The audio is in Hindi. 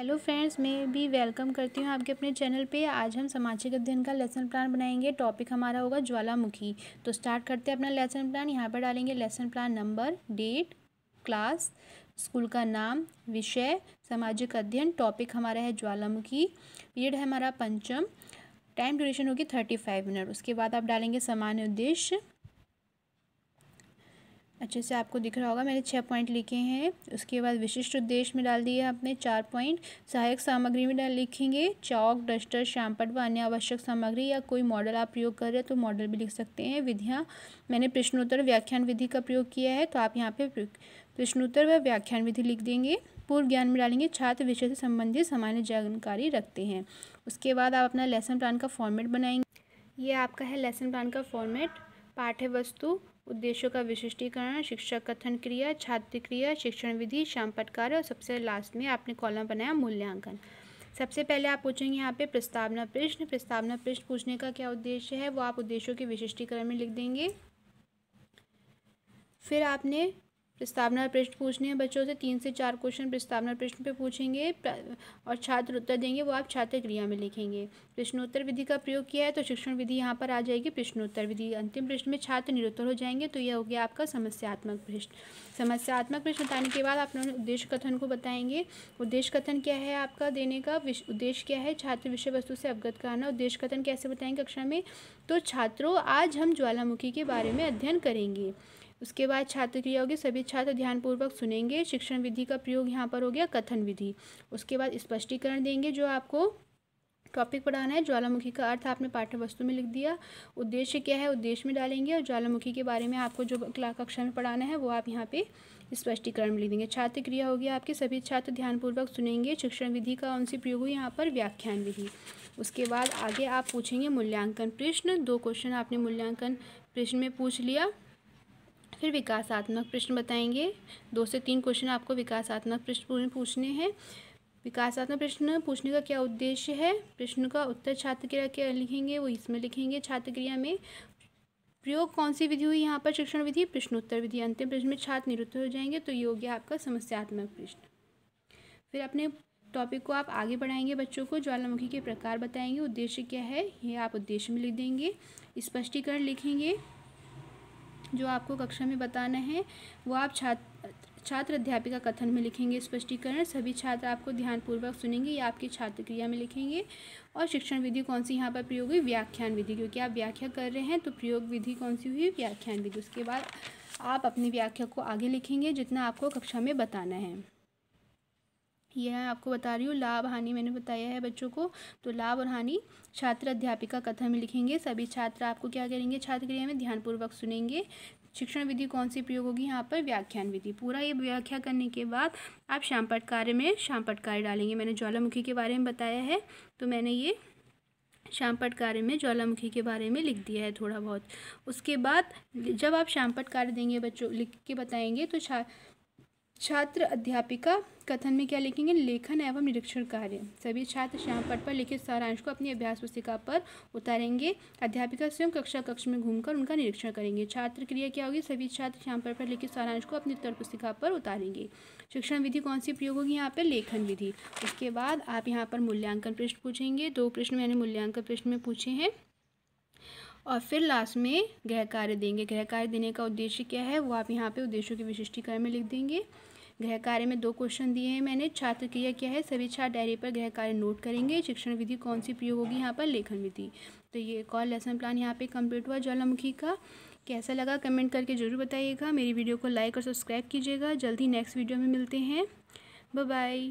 हेलो फ्रेंड्स, मैं भी वेलकम करती हूँ आपके अपने चैनल पे। आज हम सामाजिक अध्ययन का लेसन प्लान बनाएंगे। टॉपिक हमारा होगा ज्वालामुखी। तो स्टार्ट करते हैं अपना लेसन प्लान। यहाँ पर डालेंगे lesson plan number, date, class, school का नाम, विषय सामाजिक अध्ययन। टॉपिक हमारा है ज्वालामुखी। पीरियड है हमारा पंचम। टाइम ड्यूरेशन होगी 35 मिनट। उसके बाद आप डालेंगे सामान्य उद्देश्य। अच्छे से आपको दिख रहा होगा, मैंने 6 पॉइंट लिखे हैं। उसके बाद विशिष्ट उद्देश्य में डाल दिए आपने 4 पॉइंट। सहायक सामग्री में लिखेंगे चौक, डस्टर, श्यामपट्ट व अन्य आवश्यक सामग्री, या कोई मॉडल आप प्रयोग कर रहे हैं तो मॉडल भी लिख सकते हैं। विधियाँ, मैंने प्रश्नोत्तर व्याख्यान विधि का प्रयोग किया है, तो आप यहाँ पे प्रश्नोत्तर व व्याख्यान विधि लिख देंगे। पूर्व ज्ञान में डालेंगे छात्र विषय से संबंधित सामान्य जानकारी रखते हैं। उसके बाद आप अपना लेसन प्लान का फॉर्मेट बनाएंगे। ये आपका है लेसन प्लान का फॉर्मेट। पाठ्य वस्तु, उद्देश्यों का विशिष्टीकरण, शिक्षक कथन क्रिया, छात्र क्रिया, शिक्षण विधि, श्यामपट्ट कार्य, और सबसे लास्ट में आपने कॉलम बनाया मूल्यांकन। सबसे पहले आप पूछेंगे यहाँ पे प्रस्तावना प्रश्न। प्रस्तावना प्रश्न पूछने का क्या उद्देश्य है वो आप उद्देश्यों के विशिष्टीकरण में लिख देंगे। फिर आपने प्रस्तावना प्रश्न पूछने हैं बच्चों से 3 से 4 क्वेश्चन प्रस्तावना प्रश्न पे पूछेंगे और छात्र उत्तर देंगे, वो आप छात्र क्रिया में लिखेंगे। प्रश्नोत्तर विधि का प्रयोग किया है तो शिक्षण विधि यहाँ पर आ जाएगी प्रश्नोत्तर विधि। अंतिम प्रश्न में छात्र निरुत्तर हो जाएंगे, तो यह हो गया आपका समस्यात्मक प्रश्न। समस्यात्मक प्रश्न बताने के बाद आप उद्देश्य कथन को बताएंगे। उद्देश्य कथन क्या है आपका देने का, उद्देश्य क्या है, छात्र विषय वस्तु से अवगत कराना। उद्देश्य कथन कैसे बताएंगे कक्षा में, तो छात्रों आज हम ज्वालामुखी के बारे में अध्ययन करेंगे। उसके बाद छात्र क्रिया होगी, सभी छात्र ध्यानपूर्वक सुनेंगे। शिक्षण विधि का प्रयोग यहाँ पर हो गया कथन विधि। उसके बाद स्पष्टीकरण देंगे, जो आपको टॉपिक पढ़ाना है। ज्वालामुखी का अर्थ आपने पाठ्य वस्तु में लिख दिया। उद्देश्य क्या है उद्देश्य में डालेंगे, और ज्वालामुखी के बारे में आपको जो कक्षा में पढ़ाना है वो आप यहाँ पे स्पष्टीकरण में लिख देंगे। छात्र क्रिया होगी आपके, सभी छात्र ध्यानपूर्वक सुनेंगे। शिक्षण विधि का कौन सी प्रयोग हुई यहाँ पर, व्याख्यान विधि। उसके बाद आगे आप पूछेंगे मूल्यांकन प्रश्न। 2 क्वेश्चन आपने मूल्यांकन प्रश्न में पूछ लिया। फिर विकासात्मक प्रश्न बताएंगे। 2 से 3 क्वेश्चन आपको विकासात्मक प्रश्न पूछने हैं। विकासात्मक प्रश्न पूछने का क्या उद्देश्य है, प्रश्न का उत्तर छात्र क्रिया क्या लिखेंगे वो इसमें लिखेंगे। छात्र क्रिया में प्रयोग कौन सी विधि हुई यहाँ पर, शिक्षण विधि, प्रश्नोत्तर विधि। अंतिम प्रश्न में छात्र निरुत्तर हो जाएंगे, तो ये हो गया आपका समस्यात्मक प्रश्न। फिर अपने टॉपिक को आप आगे बढ़ाएंगे, बच्चों को ज्वालामुखी के प्रकार बताएंगे। उद्देश्य क्या है ये आप उद्देश्य में लिख देंगे। स्पष्टीकरण लिखेंगे, जो आपको कक्षा में बताना है वो आप छात्र अध्यापिका कथन में लिखेंगे। स्पष्टीकरण, सभी छात्र आपको ध्यानपूर्वक सुनेंगे, ये आपकी छात्र क्रिया में लिखेंगे। और शिक्षण विधि कौन सी यहाँ पर प्रयोग हुई, व्याख्यान विधि, क्योंकि आप व्याख्या कर रहे हैं तो प्रयोग विधि कौन सी हुई, व्याख्यान विधि। उसके बाद आप अपनी व्याख्या को आगे लिखेंगे जितना आपको कक्षा में बताना है। यह आपको बता रही हूँ। लाभ हानि मैंने बताया है बच्चों को, तो लाभ और हानि छात्र अध्यापिका कथन में लिखेंगे। सभी छात्र आपको क्या करेंगे, छात्र क्रिया में ध्यानपूर्वक सुनेंगे। शिक्षण विधि कौन सी प्रयोग होगी यहाँ पर, व्याख्यान विधि। पूरा ये व्याख्या करने के बाद आप श्यामपट्ट कार्य में श्यामपट्ट कार्य डालेंगे। मैंने ज्वालामुखी के बारे में बताया है तो मैंने ये श्यामपट्ट कार्य में ज्वालामुखी के बारे में लिख दिया है थोड़ा बहुत। उसके बाद जब आप श्यामपट्ट कार्य देंगे बच्चों, लिख के बताएंगे, तो छात्र अध्यापिका कथन में क्या लिखेंगे, लेखन एवं निरीक्षण कार्य। सभी छात्र श्यामपट्ट पर लिखित सारांश को अपनी अभ्यास पुस्तिका पर उतारेंगे। अध्यापिका स्वयं कक्षा कक्ष में घूमकर उनका निरीक्षण करेंगे। छात्र क्रिया क्या होगी, सभी छात्र श्यामपट्ट पर लिखित सारांश को अपनी उत्तर पुस्तिका पर उतारेंगे। शिक्षण विधि कौन सी प्रयोग होगी यहाँ पर, लेखन विधि। उसके बाद आप यहाँ पर मूल्यांकन प्रश्न पूछेंगे। 2 प्रश्न मैंने मूल्यांकन प्रश्न में पूछे हैं। और फिर लास्ट में गृह कार्य देंगे। गृह कार्य देने का उद्देश्य क्या है वो आप यहाँ पे उद्देश्यों के विशिष्टीकरण में लिख देंगे। गृह कार्य में 2 क्वेश्चन दिए हैं मैंने। छात्र क्रिया क्या है, सभी छात्र डायरी पर गृह कार्य नोट करेंगे। शिक्षण विधि कौन सी प्रयोग होगी यहाँ पर, लेखन विधि। तो ये एक और लेसन प्लान यहाँ पे कंप्लीट हुआ ज्वालामुखी का। कैसा लगा कमेंट करके ज़रूर बताइएगा। मेरी वीडियो को लाइक और सब्सक्राइब कीजिएगा। जल्दी नेक्स्ट वीडियो में मिलते हैं। Bye bye.